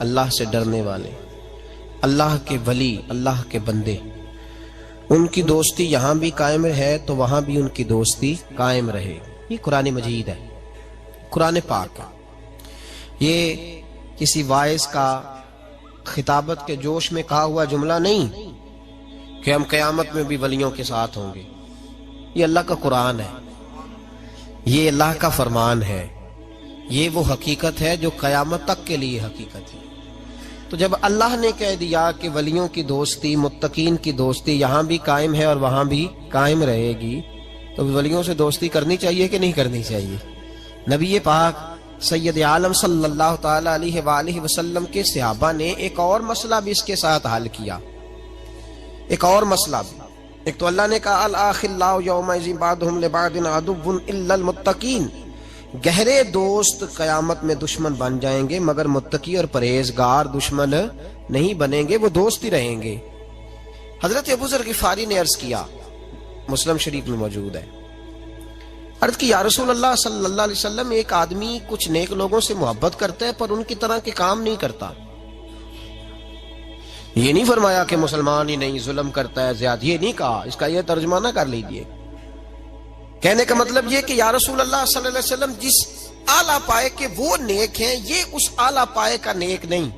اللہ سے ڈرنے والے، اللہ کے ولی، اللہ کے بندے، ان کی دوستی یہاں بھی قائم ہے تو وہاں بھی ان کی دوستی قائم رہے۔ یہ قرآن مجید ہے، قرآن پاک ہے۔ یہ کسی وائس کا خطابت کے جوش میں کہا ہوا جملہ نہیں کہ ہم قیامت میں بھی ولیوں کے ساتھ ہوں گے۔ یہ اللہ کا قرآن ہے، یہ اللہ کا فرمان ہے، یہ وہ حقیقت ہے جو قیامت تک کے لیے حقیقت ہے۔ تو جب اللہ نے کہہ دیا کہ ولیوں کی دوستی، متقین کی دوستی یہاں بھی قائم ہے اور وہاں بھی قائم رہے گی، تو ولیوں سے دوستی کرنی چاہیے کہ نہیں کرنی چاہیے؟ نبی پاک سید عالم صلی اللہ تعالی علیہ وآلہ وسلم کے صحابہ نے ایک اور مسئلہ بھی اس کے ساتھ حل کیا، ایک اور مسئلہ بھی۔ ایک تو اللہ نے کہا الاخلاء یومئذ بعضهم لبعض عدو الا المتقین، گہرے دوست قیامت میں دشمن بن جائیں گے مگر متقی اور پرہیزگار دشمن نہیں بنیں گے، وہ دوست ہی رہیں گے۔ حضرت ابو ذر غفاری نے عرض کیا، مسلم شریف میں موجود ہے، عرض کی یا رسول اللہ صلی اللہ علیہ وسلم، ایک آدمی کچھ نیک لوگوں سے محبت کرتا ہے پر ان کی طرح کے کام نہیں کرتا۔ یہ نہیں فرمایا کہ مسلمان ہی نہیں، ظلم کرتا ہے، زیادہ، یہ نہیں کہا، اس کا یہ ترجمہ نہ کر لیجئے۔ کہنے کا مطلب یہ کہ یا رسول اللہ صلی اللہ علیہ وسلم، جس اعلیٰ پائے کے وہ نیک ہیں، یہ اس اعلیٰ پائے کا نیک نہیں۔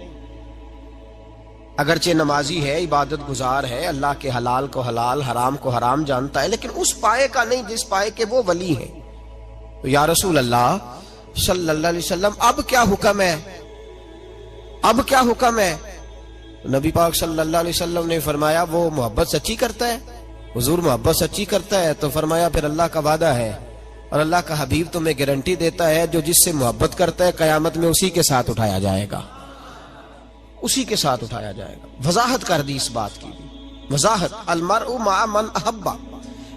اگرچہ نمازی ہے، عبادت گزار ہے، اللہ کے حلال کو حلال، حرام کو حرام جانتا ہے، لیکن اس پائے کا نہیں جس پائے کے وہ ولی ہیں۔ تو یا رسول اللہ صلی اللہ علیہ وسلم، اب کیا حکم ہے؟ اب کیا حکم ہے؟ نبی پاک صلی اللہ علیہ وسلم نے فرمایا وہ محبت سچی کرتا ہے، حضور محبت سچی کرتا ہے، تو فرمایا پھر اللہ کا وعدہ ہے اور اللہ کا حبیب تمہیں گارنٹی دیتا ہے جو جس سے محبت کرتا ہے قیامت میں اسی کے ساتھ اٹھایا جائے گا، اسی کے ساتھ اٹھایا جائے گا۔ وضاحت کر دی اس بات کی، وضاحت، المرء مع من احب،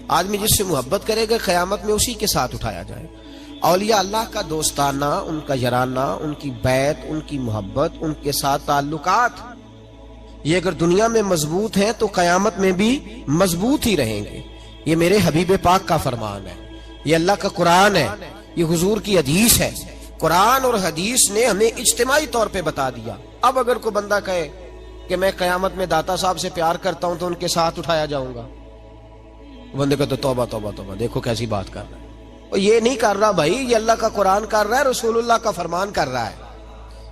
آدمی جس سے محبت کرے گا قیامت میں اسی کے ساتھ اٹھایا جائے گا۔ اولیاء اللہ کا دوستانہ، ان کا یارانہ، ان کی بیعت، ان کی محبت، ان کے ساتھ تعلقات، یہ اگر دنیا میں مضبوط ہیں تو قیامت میں بھی مضبوط ہی رہیں گے۔ یہ میرے حبیب پاک کا فرمان ہے، یہ اللہ کا قرآن ہے، یہ حضور کی حدیث ہے۔ قرآن اور حدیث نے ہمیں اجتماعی طور پہ بتا دیا۔ اب اگر کوئی بندہ کہے کہ میں قیامت میں داتا صاحب سے پیار کرتا ہوں تو ان کے ساتھ اٹھایا جاؤں گا، بندے کا تو توبہ توبہ توبہ، دیکھو کیسی بات کر رہا ہے۔ اور یہ نہیں کر رہا بھائی، یہ اللہ کا قرآن کر رہا ہے، رسول اللہ کا فرمان کر رہا ہے،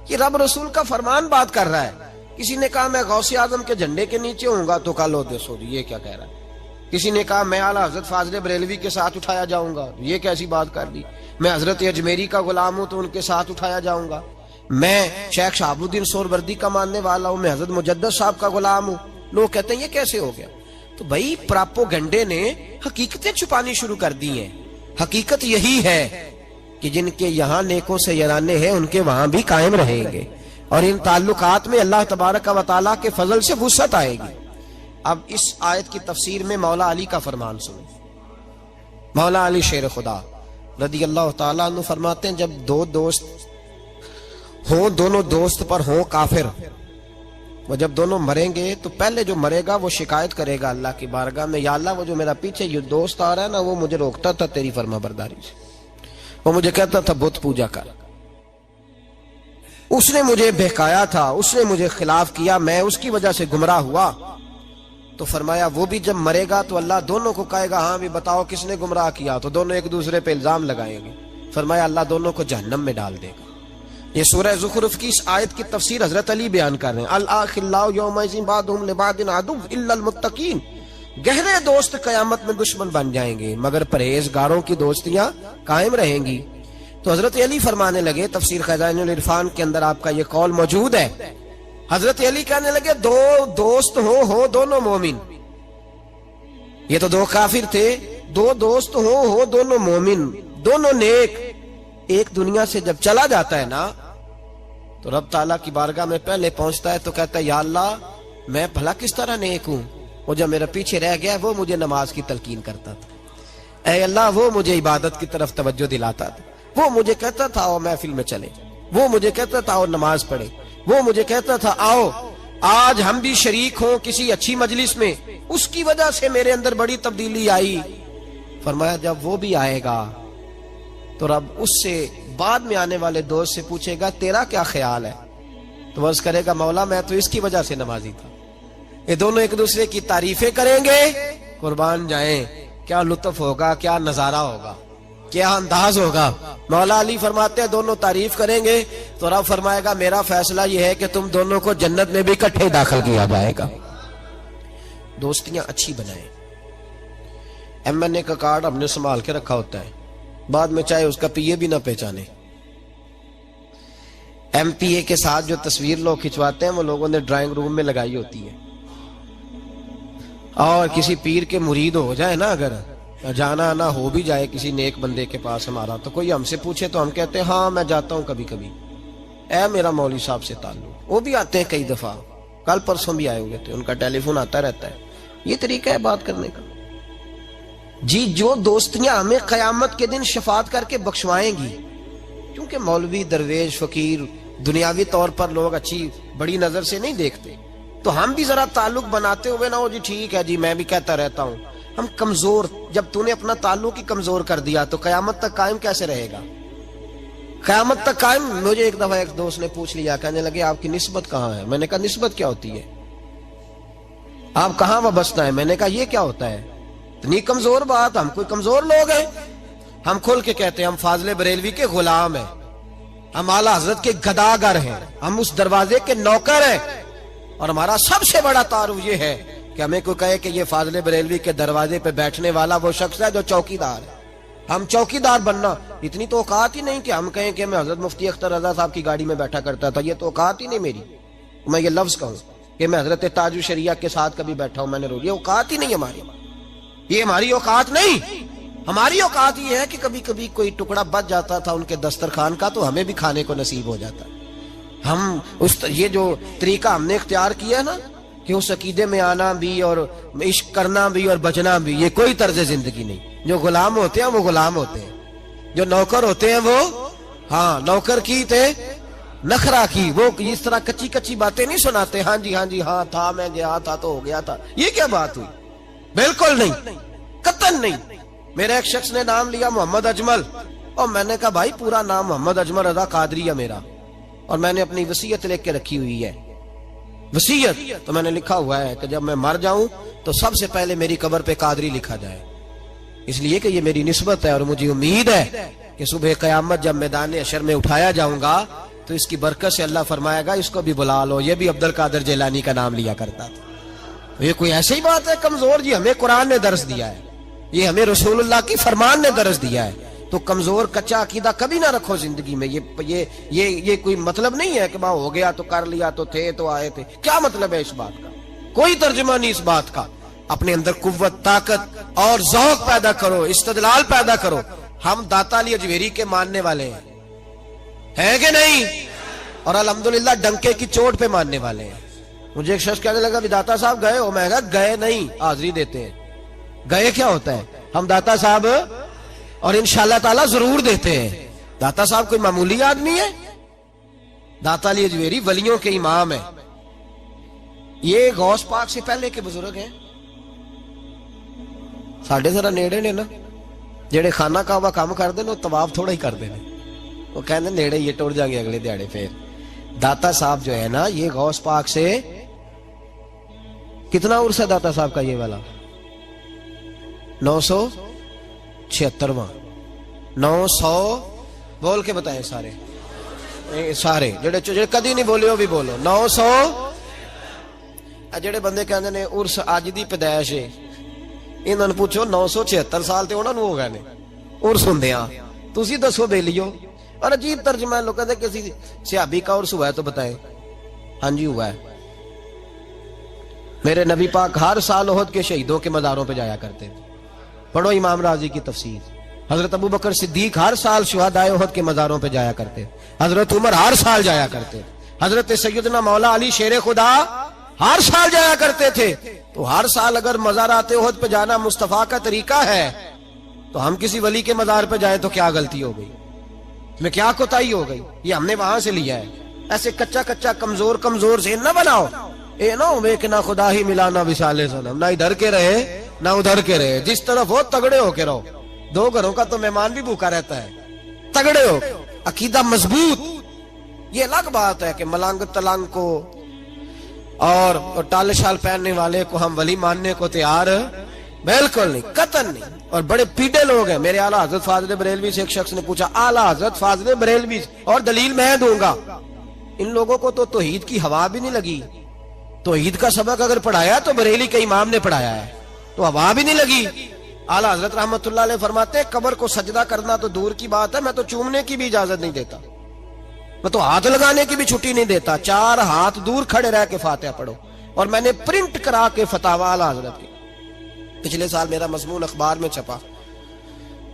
یہ رب رسول کا فرمان بات کر رہا ہے۔ کسی نے کہا میں غوث اعظم کے جھنڈے کے نیچے ہوں گا تو کل ہو دے سو، یہ کیا کہہ رہا ہے؟ کسی نے کہا میں اعلیٰ حضرت فاضل بریلوی کے ساتھ اٹھایا جاؤں گا، یہ کیسی بات کر دی؟ میں حضرت اجمیری کا غلام ہوں تو ان کے ساتھ اٹھایا جاؤں گا، میں شیخ شہاب الدین سہروردی کا ماننے والا ہوں، میں حضرت مجدد صاحب کا غلام ہوں۔ لوگ کہتے ہیں یہ کیسے ہو گیا؟ تو بھائی پراپوگنڈے نے حقیقتیں چھپانی شروع کر دی ہیں۔ حقیقت یہی ہے کہ جن کے یہاں نیکوں سے یارانے ہیں ان کے وہاں بھی قائم رہیں گے، اور ان تعلقات میں اللہ تبارک و تعالیٰ کے فضل سے وسعت آئے گی۔ اب اس آیت کی تفسیر میں مولا علی کا فرمان سنیں۔ مولا علی شیر خدا رضی اللہ تعالیٰ عنہ فرماتے ہیں جب دو دوست ہوں، دونوں دوست پر ہوں کافر، وہ جب دونوں مریں گے تو پہلے جو مرے گا وہ شکایت کرے گا اللہ کی بارگاہ میں، یا اللہ وہ جو میرا پیچھے یہ دوست آ رہا ہے نا، وہ مجھے روکتا تھا تیری فرما برداری سے، وہ مجھے کہتا تھا بت پوجا کر، اس نے مجھے بہکایا تھا، اس نے مجھے خلاف کیا، میں اس کی وجہ سے گمراہ ہوا۔ تو فرمایا وہ بھی جب مرے گا تو اللہ دونوں کو کہے گا ہاں بھی بتاؤ کس نے گمراہ کیا، تو دونوں ایک دوسرے پہ الزام لگائیں گے۔ فرمایا اللہ دونوں کو جہنم میں ڈال دے گا۔ یہ سورہ زخرف کی اس آیت کی تفسیر حضرت علی بیان کر رہے ہیں۔ الاخلاء یومئذ بعضهم لبعض عدو الا المتقین، گہرے دوست قیامت میں دشمن بن جائیں گے مگر پرہیزگاروں کی دوستیاں قائم رہیں گی۔ تو حضرت علی فرمانے لگے، تفسیر خزائن العرفان کے اندر آپ کا یہ قول موجود ہے، حضرت علی کہنے لگے دو دوست ہو دونوں مومن، یہ تو دو کافر تھے، دو دوست ہو دونوں مومن، دونوں نیک، ایک دنیا سے جب چلا جاتا ہے نا تو رب تعالیٰ کی بارگاہ میں پہلے پہنچتا ہے تو کہتا ہے یا اللہ میں بھلا کس طرح نیک ہوں، وہ جب میرا پیچھے رہ گیا وہ مجھے نماز کی تلقین کرتا تھا، اے اللہ وہ مجھے عبادت کی طرف توجہ دلاتا تھا، وہ مجھے کہتا تھا آؤ محفل میں چلے، وہ مجھے کہتا تھا آؤ نماز پڑھے، وہ مجھے کہتا تھا آؤ آج ہم بھی شریک ہوں کسی اچھی مجلس میں، اس کی وجہ سے میرے اندر بڑی تبدیلی آئی۔ فرمایا جب وہ بھی آئے گا تو رب اس سے بعد میں آنے والے دوست سے پوچھے گا تیرا کیا خیال ہے، تو عرض کرے گا مولا میں تو اس کی وجہ سے نمازی تھا. یہ دونوں ایک دوسرے کی تعریفیں کریں گے, قربان جائیں کیا لطف ہوگا, کیا نظارہ ہوگا, کیا انداز ہوگا. مولا علی فرماتے ہیں دونوں تعریف کریں گے تو رب فرمائے گا میرا فیصلہ یہ ہے کہ تم دونوں کو جنت میں بھی اکٹھے داخل کیا جائے گا. دوستیاں اچھی بنائیں. ایم این اے کا کارڈ ہم نے سنبھال کے رکھا ہوتا ہے, بعد میں چاہے اس کا پی اے بھی نہ پہچانے. ایم پی اے کے ساتھ جو تصویر لوگ کھنچواتے ہیں وہ لوگوں نے ڈرائنگ روم میں لگائی ہوتی ہے. اور کسی پیر کے مرید ہو جائے نا, اگر جانا آنا ہو بھی جائے کسی نیک بندے کے پاس ہمارا, تو کوئی ہم سے پوچھے تو ہم کہتے ہیں ہاں میں جاتا ہوں کبھی کبھی, اے میرا مولوی صاحب سے تعلق. وہ بھی آتے ہیں کئی دفعہ, کل پرسوں بھی آئے ہوئے تھے, ان کا ٹیلی فون آتا رہتا ہے. یہ طریقہ ہے بات کرنے کا. جی جو دوستیاں ہمیں قیامت کے دن شفاعت کر کے بخشوائیں گی, کیونکہ مولوی درویش فقیر دنیاوی طور پر لوگ اچھی بڑی نظر سے نہیں دیکھتے, تو ہم بھی ذرا تعلق بناتے ہوئے نہ ہو جی ٹھیک ہے جی میں بھی کہتا رہتا ہوں. ہم کمزور, جب تو نے اپنا تعلق ہی کمزور کر دیا تو قیامت تک قائم کیسے رہے گا؟ قیامت تک قائم. مجھے ایک دفعہ ایک دوست نے پوچھ لیا, کہنے لگے آپ کی نسبت کہاں ہے؟ میں نے کہا نسبت کیا ہوتی ہے, آپ کہاں وابستہ ہیں؟ میں نے کہا یہ کیا ہوتا ہے؟ اتنی کمزور بات, ہم کوئی کمزور لوگ ہیں؟ ہم کھل کے کہتے ہیں ہم فاضل بریلوی کے غلام ہیں, ہم اعلیٰ حضرت کے گداگر ہیں, ہم اس دروازے کے نوکر ہیں. اور ہمارا سب سے بڑا تعارف یہ ہے کہ ہمیں کوئی کہے کہ یہ فاضل بریلوی کے دروازے پہ بیٹھنے والا وہ شخص ہے جو چوکیدار ہے. ہم چوکیدار بننا, اتنی تو اوقات ہی نہیں کہ ہم کہیں کہ میں حضرت مفتی اختر رضا صاحب کی گاڑی میں بیٹھا کرتا تھا. یہ تو اوقات ہی نہیں میری, میں یہ لفظ کہوں کہ میں حضرت تاج الشریعہ کے ساتھ کبھی بیٹھا ہوں, میں نے یہ اوقات ہی نہیں ہماری, یہ ہماری اوقات نہیں. ہماری اوقات یہ ہے کہ کبھی کبھی کوئی ٹکڑا بچ جاتا تھا ان کے دسترخوان کا تو ہمیں بھی کھانے کو نصیب ہو جاتا. ہم یہ جو طریقہ ہم نے اختیار کیا ہے نا کہ اس عقیدے میں آنا بھی اور عشق کرنا بھی اور بچنا بھی, یہ کوئی طرز زندگی نہیں. جو غلام ہوتے ہیں وہ غلام ہوتے ہیں, جو نوکر ہوتے ہیں وہ ہاں نوکر کی تھے نخرا کی, وہ اس طرح کچی کچی باتیں نہیں سناتے. ہاں جی ہاں تھا, میں گیا تھا تو ہو گیا تھا. یہ کیا بات ہوئی؟ بالکل نہیں, قطعاً نہیں. میرے ایک شخص نے نام لیا محمد اجمل, اور میں نے کہا بھائی پورا نام محمد اجمل رضا قادری ہے میرا, اور میں نے اپنی وصیت لکھ کے رکھی ہوئی ہے. وصیت تو میں نے لکھا ہوا ہے کہ جب میں مر جاؤں تو سب سے پہلے میری قبر پہ قادری لکھا جائے, اس لیے کہ یہ میری نسبت ہے. اور مجھے امید ہے کہ صبح قیامت جب میدان حشر میں اٹھایا جاؤں گا تو اس کی برکت سے اللہ فرمائے گا اس کو بھی بلا لو, یہ بھی عبد القادر جیلانی کا نام لیا کرتا تھا. یہ کوئی ایسی بات ہے کمزور؟ جی ہمیں قرآن نے درس دیا ہے, یہ ہمیں رسول اللہ کی فرمان نے درس دیا ہے. تو کمزور کچا عقیدہ کبھی نہ رکھو زندگی میں. یہ کوئی مطلب نہیں ہے کہ باں ہو گیا تو کر لیا تو تھے تو آئے تھے. کیا مطلب ہے اس بات کا؟ کوئی ترجمہ نہیں اس بات کا. اپنے اندر قوت, طاقت اور ذوق پیدا کرو, استدلال پیدا کرو. ہم داتا علی اجویری کے ماننے والے ہیں کہ نہیں؟ اور الحمدللہ ڈنکے کی چوٹ پہ ماننے والے ہیں. مجھے ایک شخص کہنے لگا بھی داتا صاحب گئے ہو؟ میں کہا گئے نہیں, حاضری دیتے ہیں. گئے کیا ہوتا ہے؟ ہم داتا صاحب اور انشاءاللہ تعالی ضرور دیتے ہیں. داتا صاحب کوئی معمولی آدمی ہے؟ داتا علی اجویری ولیوں کے امام ہیں. یہ غوث پاک سے پہلے کے بزرگ ہیں. ساڑھے ذرا نیڑے نے نا, جڑے خانہ کعبہ کام کر دیں طواف تھوڑا ہی کر دیں, وہ کہنے نیڑے یہ ٹوڑ جائیں گے اگلے دیہڑے. پھر داتا صاحب جو ہے نا یہ غوث پاک سے کتنا عرص ہے داتا صاحب کا یہ والا؟ 976واں. 900 بول کے بتائیں سارے جڑے کدی نہیں بولے وہ بھی بولو. 900. جڑے بندے کہندے نے عرس اج دی پیدائش ہے, انہاں نوں پوچھو 976 سال تے انہاں نوں ہو گئے نے عرس ہوندیاں. تسی دسو بیلیو. اور عجیب ترجمہ ہے لوگ کہتے کسی صحابی کا عرس ہوا ہے تو بتائیں. ہاں جی ہوا ہے. میرے نبی پاک ہر سال احد کے شہیدوں کے مزاروں پہ جایا کرتے تھے. پڑھو امام راضی کی تفسیر. حضرت ابو بکر صدیق ہر سال شہدائے احد کے مزاروں پہ جایا کرتے. حضرت عمر ہر سال جایا کرتے. حضرت سیدنا مولا علی شیر خدا ہر سال جایا کرتے تھے. تو ہر سال اگر مزارات احد پہ جانا مصطفیٰ کا طریقہ ہے تو ہم کسی ولی کے مزار پہ جائیں تو کیا غلطی ہو گئی, میں کیا کوتاہی ہو گئی؟ یہ ہم نے وہاں سے لیا ہے. ایسے کچا کمزور سے نہ بناؤ. اے نہ ہوئے کہ نہ خدا ہی ملا نہ وصال صنم, نہ ادھر کے رہے نہ ادھر کے رہے. جس طرف ہو تگڑے ہو کے رہو. 2 گھروں کا تو مہمان بھی بھوکا رہتا ہے. تگڑے ہو, عقیدہ مضبوط. یہ الگ بات ہے کہ ملنگ تلنگ کو اور ٹال شال پہننے والے کو ہم ولی ماننے کو تیار بالکل نہیں، قطعاً نہیں. اور بڑے پیڑے لوگ ہیں. میرے اعلیٰ حضرت فاضل بریلوی سے ایک شخص نے پوچھا، اعلیٰ حضرت فاضل بریلوی اور دلیل میں دوں گا. ان لوگوں کو تو توحید کی ہوا بھی نہیں لگی. توحید کا سبق اگر پڑھایا تو بریلی کے امام نے پڑھایا ہے، تو ہوا بھی نہیں لگی. اعلیٰ حضرت رحمت اللہ علیہ فرماتے ہیں قبر کو سجدہ کرنا تو دور کی بات ہے، میں تو چومنے کی بھی اجازت نہیں دیتا، میں تو ہاتھ لگانے کی بھی چھٹی نہیں دیتا. 4 ہاتھ دور کھڑے رہ کے فاتحہ پڑھو. اور میں نے پرنٹ کرا کے فتاوی اعلیٰ حضرت کی پچھلے سال میرا مضمون اخبار میں چھپا.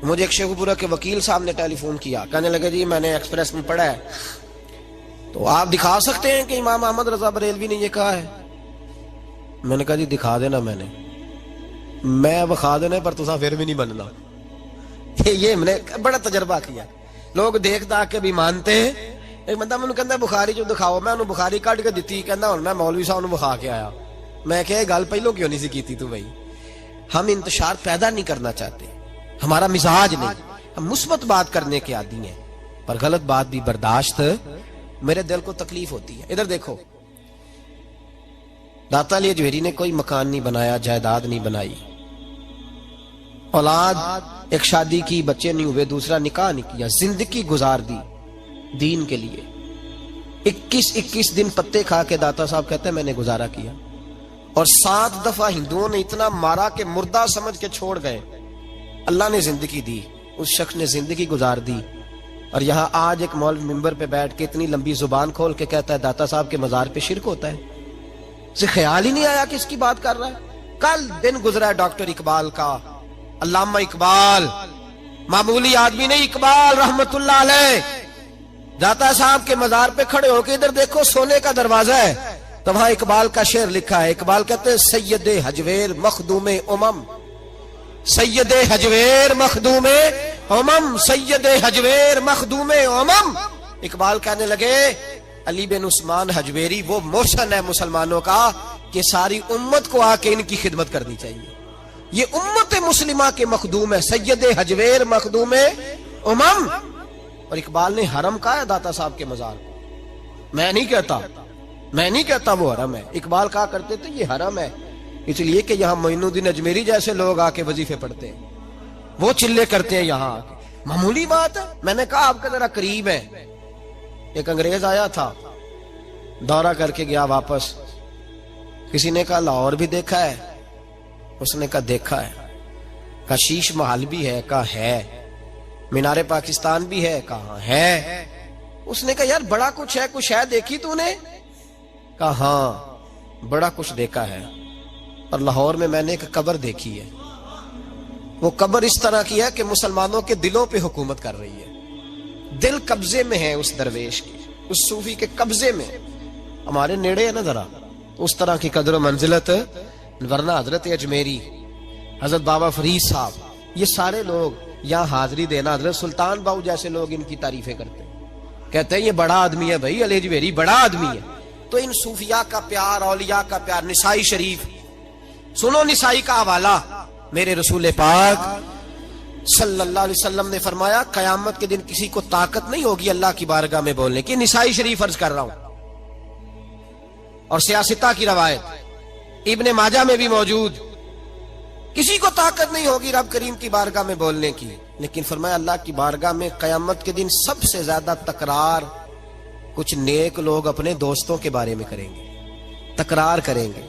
مجھے ایک شیخ پورہ کے وکیل صاحب نے ٹیلی فون کیا، کہنے لگے جی میں نے ایکسپریس میں پڑھا ہے، تو آپ دکھا سکتے ہیں کہ امام احمد رضا بریلوی نے یہ کہا ہے. میں نے کہا جی دکھا دینا. میں بخا دینے پر تسا پھر بھی نہیں بننا. یہ میں نے بڑا تجربہ کیا. لوگ دیکھتا کہ بھی مانتے ہیں. ایک بندہ مجھے کہتا ہے بخاری جو دکھاؤ، میں انہوں بخاری کٹ کے دیتی، کہنا اور میں مولوی صاحب انہوں بخا کے آیا. میں کہ گل پہلوں کیوں نہیں سی کیتی تو بھائی. ہم انتشار پیدا نہیں کرنا چاہتے، ہمارا مزاج نہیں. ہم مثبت بات کرنے کے عادی ہیں، پر غلط بات بھی برداشت. میرے دل کو تکلیف ہوتی ہے. ادھر دیکھو، داتا علی اجویری نے کوئی مکان نہیں بنایا، جائیداد نہیں بنائی، اولاد ایک شادی کی، بچے نہیں ہوئے، دوسرا نکاح نہیں کیا، زندگی گزار دی دین کے لیے. 21 دن پتے کھا کے داتا صاحب کہتے ہیں میں نے گزارا کیا. اور 7 دفعہ ہندوؤں نے اتنا مارا کہ مردہ سمجھ کے چھوڑ گئے. اللہ نے زندگی دی، اس شخص نے زندگی گزار دی. اور یہاں آج ایک مولوی ممبر پہ بیٹھ کے اتنی لمبی زبان کھول کے کہتا ہے داتا صاحب کے مزار پہ شرک ہوتا ہے. اسے خیال ہی نہیں آیا کہ اس کی بات کر رہا ہے. کل دن گزرا ہے ڈاکٹر اقبال کا، علامہ اقبال، معمولی آدمی نہیں، اقبال رحمت اللہ علیہ. داتا صاحب کے مزار پہ کھڑے ہو کے ادھر دیکھو، سونے کا دروازہ ہے، تو وہاں اقبال کا شعر لکھا ہے. اقبال کہتے ہیں سید حجویر مخدوم امم، سید حجویر مخدوم امم، سید حجویر مخدوم امم. اقبال کہنے لگے علی بن عثمان حجویری وہ موشن ہے مسلمانوں کا کہ ساری امت کو آ کے ان کی خدمت کرنی چاہیے. یہ امت مسلمہ کے مخدوم ہے، سید حجویر مخدوم امم. اور اقبال نے حرم کہا ہے داتا صاحب کے مزار. میں نہیں کہتا وہ حرم ہے. اقبال کہا کرتے تھے یہ حرم ہے، اس لیے کہ یہاں معین الدین اجمیری جیسے لوگ آ کے وظیفے پڑھتے ہیں، وہ چلے کرتے ہیں یہاں آ کے. معمولی بات ہے. میں نے کہا آپ کا ذرا قریب ہے. ایک انگریز آیا تھا، دورہ کر کے گیا واپس. کسی نے کہا لاہور بھی دیکھا ہے؟ اس نے کہا دیکھا ہے. کہا شیش محل بھی ہے؟ کہا ہے. مینار پاکستان بھی ہے؟ کہا ہے. اس نے کہا یار بڑا کچھ ہے، کچھ ہے دیکھی تو نے؟ کہا ہاں بڑا کچھ دیکھا ہے. اور لاہور میں نے ایک قبر دیکھی ہے. وہ قبر اس طرح کی ہے کہ مسلمانوں کے دلوں پہ حکومت کر رہی ہے. دل قبضے میں ہے اس درویش کی، اس صوفی کے قبضے میں. ہمارے نیڑے ہے نا ذرا، اس طرح کی قدر و منزلت. ورنہ حضرت اجمیری، حضرت بابا فرید صاحب، یہ سارے لوگ یہاں حاضری دینا. حضرت سلطان باؤ جیسے لوگ ان کی تعریفیں کرتے ہیں، کہتے ہیں یہ بڑا آدمی ہے بھائی، علی اجمیری بڑا آدمی ہے. تو ان صوفیاء کا پیار، اولیاء کا پیار. نسائی شریف سنو، نسائی کا حوالہ. میرے رسول پاک صلی اللہ علیہ وسلم نے فرمایا قیامت کے دن کسی کو طاقت نہیں ہوگی اللہ کی بارگاہ میں بولنے کی. نسائی شریف عرض کر رہا ہوں. اور سیاستہ کی روایت ابن ماجہ میں بھی موجود. کسی کو طاقت نہیں ہوگی رب کریم کی بارگاہ میں بولنے کی. لیکن فرمایا اللہ کی بارگاہ میں قیامت کے دن سب سے زیادہ تکرار کچھ نیک لوگ اپنے دوستوں کے بارے میں کریں گے، تکرار کریں گے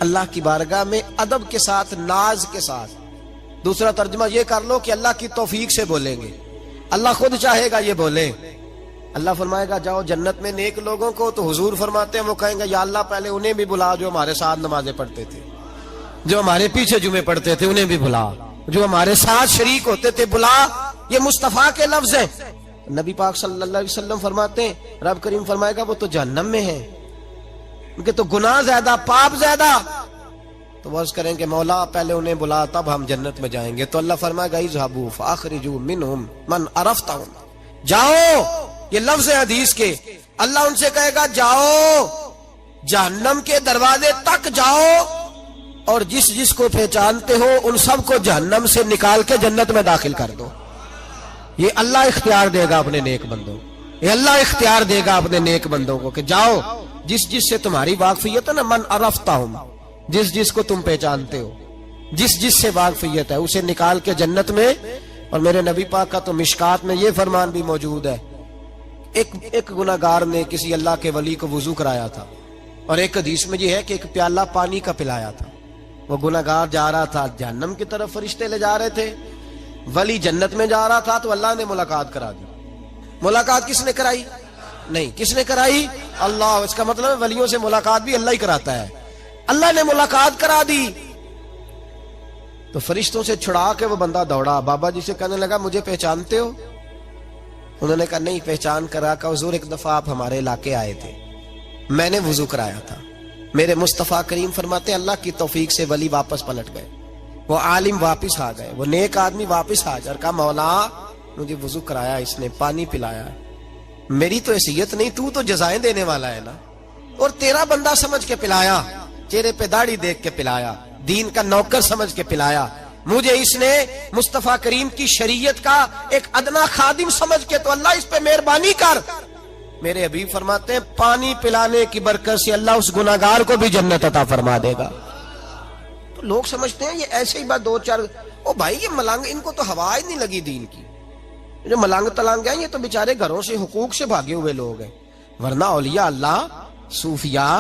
اللہ کی بارگاہ میں ادب کے ساتھ، ناز کے ساتھ. دوسرا ترجمہ یہ کر لو کہ اللہ کی توفیق سے بولیں گے. اللہ خود چاہے گا یہ بولیں. اللہ فرمائے گا جاؤ جنت میں نیک لوگوں کو، تو حضور فرماتے ہیں وہ کہیں گے یا اللہ پہلے انہیں بھی بلا جو ہمارے ساتھ نمازیں پڑھتے تھے، جو ہمارے پیچھے جمعے پڑھتے تھے انہیں بھی بلا، جو ہمارے ساتھ شریک ہوتے تھے بلا. یہ مصطفیٰ کے لفظ ہیں. نبی پاک صلی اللہ علیہ وسلم فرماتے ہیں رب کریم فرمائے گا وہ تو جہنم میں ہیں، ان کے تو گناہ زیادہ، پاپ زیادہ. تو وہ عرض کریں کہ مولا پہلے انہیں بلا تب ہم جنت میں جائیں گے. تو اللہ فرمائے گا اذهبوا فاخرجوا منهم من عرفتهم. جاؤ، یہ لفظ ہے حدیث کے. اللہ ان سے کہے گا جاؤ جہنم کے دروازے تک جاؤ، اور جس جس کو پہچانتے ہو ان سب کو جہنم سے نکال کے جنت میں داخل کر دو. یہ اللہ اختیار دے گا اپنے نیک بندوں. یہ اللہ اختیار دے گا اپنے نیک بندوں کو کہ جاؤ جس جس سے تمہاری واقفیت ہے نا، من عرفتہم، جس جس کو تم پہچانتے ہو، جس جس سے واقفیت ہے اسے نکال کے جنت میں. اور میرے نبی پاک کا تو مشکات میں یہ فرمان بھی موجود ہے، ایک گناہگار نے کسی اللہ کے ولی کو وضو کرایا تھا، اور ایک حدیث میں یہ ہے کہ ایک پیالہ پانی کا پلایا تھا. وہ گناہگار جا رہا تھا جہنم کی طرف، فرشتے لے جا رہے تھے، ولی جنت میں جا رہا تھا، تو اللہ نے ملاقات کرا دی. ملاقات کس نے کرائی؟ نہیں، کس نے کرائی؟ اللہ. اس کا مطلب ہے ولیوں سے ملاقات بھی اللہ ہی کراتا ہے. اللہ نے ملاقات کرا دی تو فرشتوں سے چھڑا کے وہ بندہ دوڑا بابا جی سے، کہنے لگا مجھے پہچانتے ہو؟ انہوں نے کہا نہیں پہچان کرا. کہ حضور ایک دفعہ آپ ہمارے علاقے آئے تھے، میں نے وضو کرایا تھا. میرے مصطفیٰ کریم فرماتے ہیں اللہ کی توفیق سے ولی واپس پلٹ گئے، وہ عالم واپس آ گئے، وہ نیک آدمی واپس آ جائے. کہا مولا مجھے وضو کرایا اس نے، پانی پلایا، میری تو حیثیت نہیں، تو تو جزائیں دینے والا ہے نا، اور تیرا بندہ سمجھ کے پلایا، چہرے پہ داڑھی دیکھ کے پلایا، دین کا نوکر سمجھ کے پلایا. مجھے اس نے مصطفیٰ کریم کی شریعت کا ایک ادنا خادم سمجھ کے، تو اللہ اس پہ مہربانی کر. میرے حبیب فرماتے ہیں پانی پلانے کی برکت سے اللہ اس گناہگار کو بھی جنت عطا فرما دے گا. تو لوگ سمجھتے ہیں یہ ایسے ہی بات دو چار، او بھائی یہ ملانگ، ان کو تو ہوا ہی نہیں لگی دین کی. جو ملانگ تلانگ ہیں یہ تو بیچارے گھروں سے حقوق سے بھاگے ہوئے لوگ ہیں، ورنہ اولیاء اللہ، صوفیاء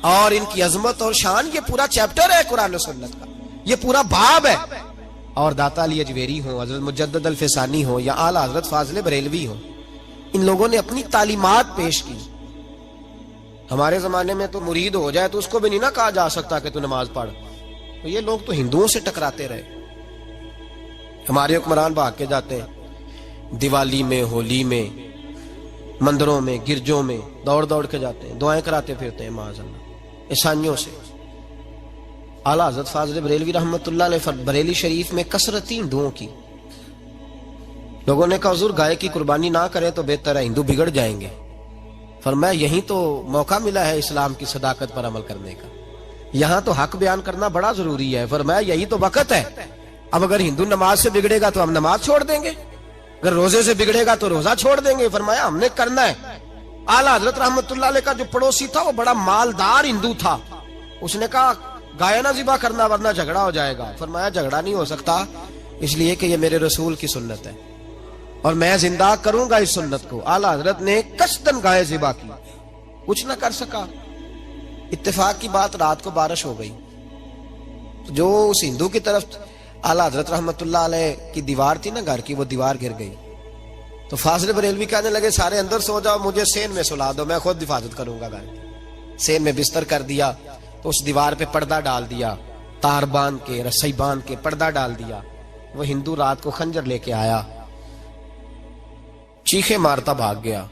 اور ان کی عظمت اور شان یہ پورا چیپٹر ہے قرآن و سنت کا، یہ پورا باب ہے. اور داتا علی اجویری ہوں، حضرت مجدد الفسانی ہوں، یا اعلیٰ حضرت فاضل بریلوی ہوں، ان لوگوں نے اپنی تعلیمات پیش کی. ہمارے زمانے میں تو مرید ہو جائے تو اس کو بھی نہیں نہ کہا جا سکتا کہ تو نماز پڑھ. تو یہ لوگ تو ہندوؤں سے ٹکراتے رہے. ہمارے حکمران بھاگ کے جاتے ہیں دیوالی میں، ہولی میں، مندروں میں، گرجوں میں دوڑ دوڑ کے جاتے ہیں، دعائیں کراتے پھرتے ہیں معاذ اللہ عیسائیوں سے. اعلیٰ حضرت فاضل بریلوی رحمت اللہ علیہ بریلی شریف میں کثرتی ہندوؤں کی. لوگوں نے کہا حضور گائے کی قربانی نہ کریں تو بہتر ہے، ہندو بگڑ جائیں گے. فرمایا یہی تو موقع ملا ہے اسلام کی صداقت پر عمل کرنے کا، یہاں تو حق بیان کرنا بڑا ضروری ہے. فرمایا یہی تو وقت ہے. اب اگر ہندو نماز سے بگڑے گا تو ہم نماز چھوڑ دیں گے، اگر روزے سے بگڑے گا تو روزہ چھوڑ دیں گے. فرمایا ہم نے کرنا ہے. اعلیٰ حضرت رحمت اللہ علیہ کا جو پڑوسی تھا وہ بڑا مالدار ہندو تھا، اس نے کہا گائے نہ ذبح کرنا ورنہ جھگڑا ہو جائے گا. فرمایا جھگڑا نہیں ہو سکتا، اس لیے کہ یہ میرے رسول کی سنت ہے اور میں زندہ کروں گا اس سنت کو. اعلیٰ حضرت نے قصداً گائے ذبح کی، کچھ نہ کر سکا. اتفاق کی بات رات کو بارش ہو گئی، جو اس ہندو کی طرف اعلیٰ حضرت رحمت اللہ علیہ کی دیوار تھی نا گھر کی، وہ دیوار گر گئی. تو فاضل بریلوی کہنے لگے سارے اندر سو جاؤ، مجھے سین میں سلا دو، میں خود حفاظت کروں گا گھر کی. سین میں بستر کر دیا تو اس دیوار پہ پردہ ڈال دیا، تار باندھ کے، رسی باندھ کے پردہ ڈال دیا. وہ ہندو رات کو خنجر لے کے آیا، چیخے مارتا بھاگ گیا.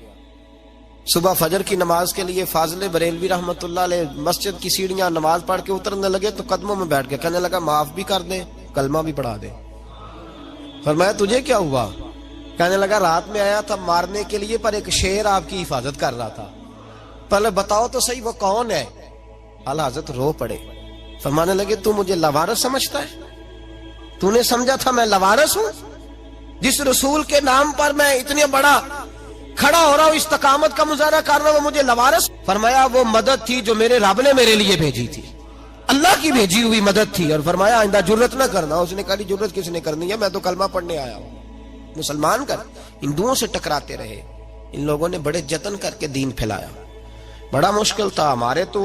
صبح فجر کی نماز کے لیے فاضل بریلوی رحمت اللہ علیہ مسجد کی سیڑھیاں نماز پڑھ کے اترنے لگے تو قدموں میں بیٹھ کے کہنے لگا معاف بھی کر دے، کلمہ بھی پڑھا دے. فرمایا تجھے کیا ہوا؟ کہنے لگا رات میں آیا تھا مارنے کے لیے پر ایک شیر آپ کی حفاظت کر رہا تھا، پہلے بتاؤ تو صحیح وہ کون ہے. اعلیٰ حضرت رو پڑے، فرمانے لگے تو مجھے لوارث سمجھتا ہے؟ تو نے سمجھا تھا میں لوارث ہوں؟ جس رسول کے نام پر میں اتنے بڑا کھڑا ہو رہا ہوں، استقامت کا مظاہرہ کر رہا ہوں، وہ مجھے لوارث؟ فرمایا وہ مدد تھی جو میرے رب نے میرے لیے بھیجی تھی، اللہ کی بھیجی ہوئی مدد تھی. اور فرمایا آئندہ جرت نہ کرنا. اس نے کہا جرت کس نے کرنی ہے، میں تو کلمہ پڑھنے آیا ہوں. مسلمان کر ہندوؤں سے ٹکراتے رہے. ان لوگوں نے بڑے جتن کر کے دین پھیلایا، بڑا مشکل تھا. ہمارے تو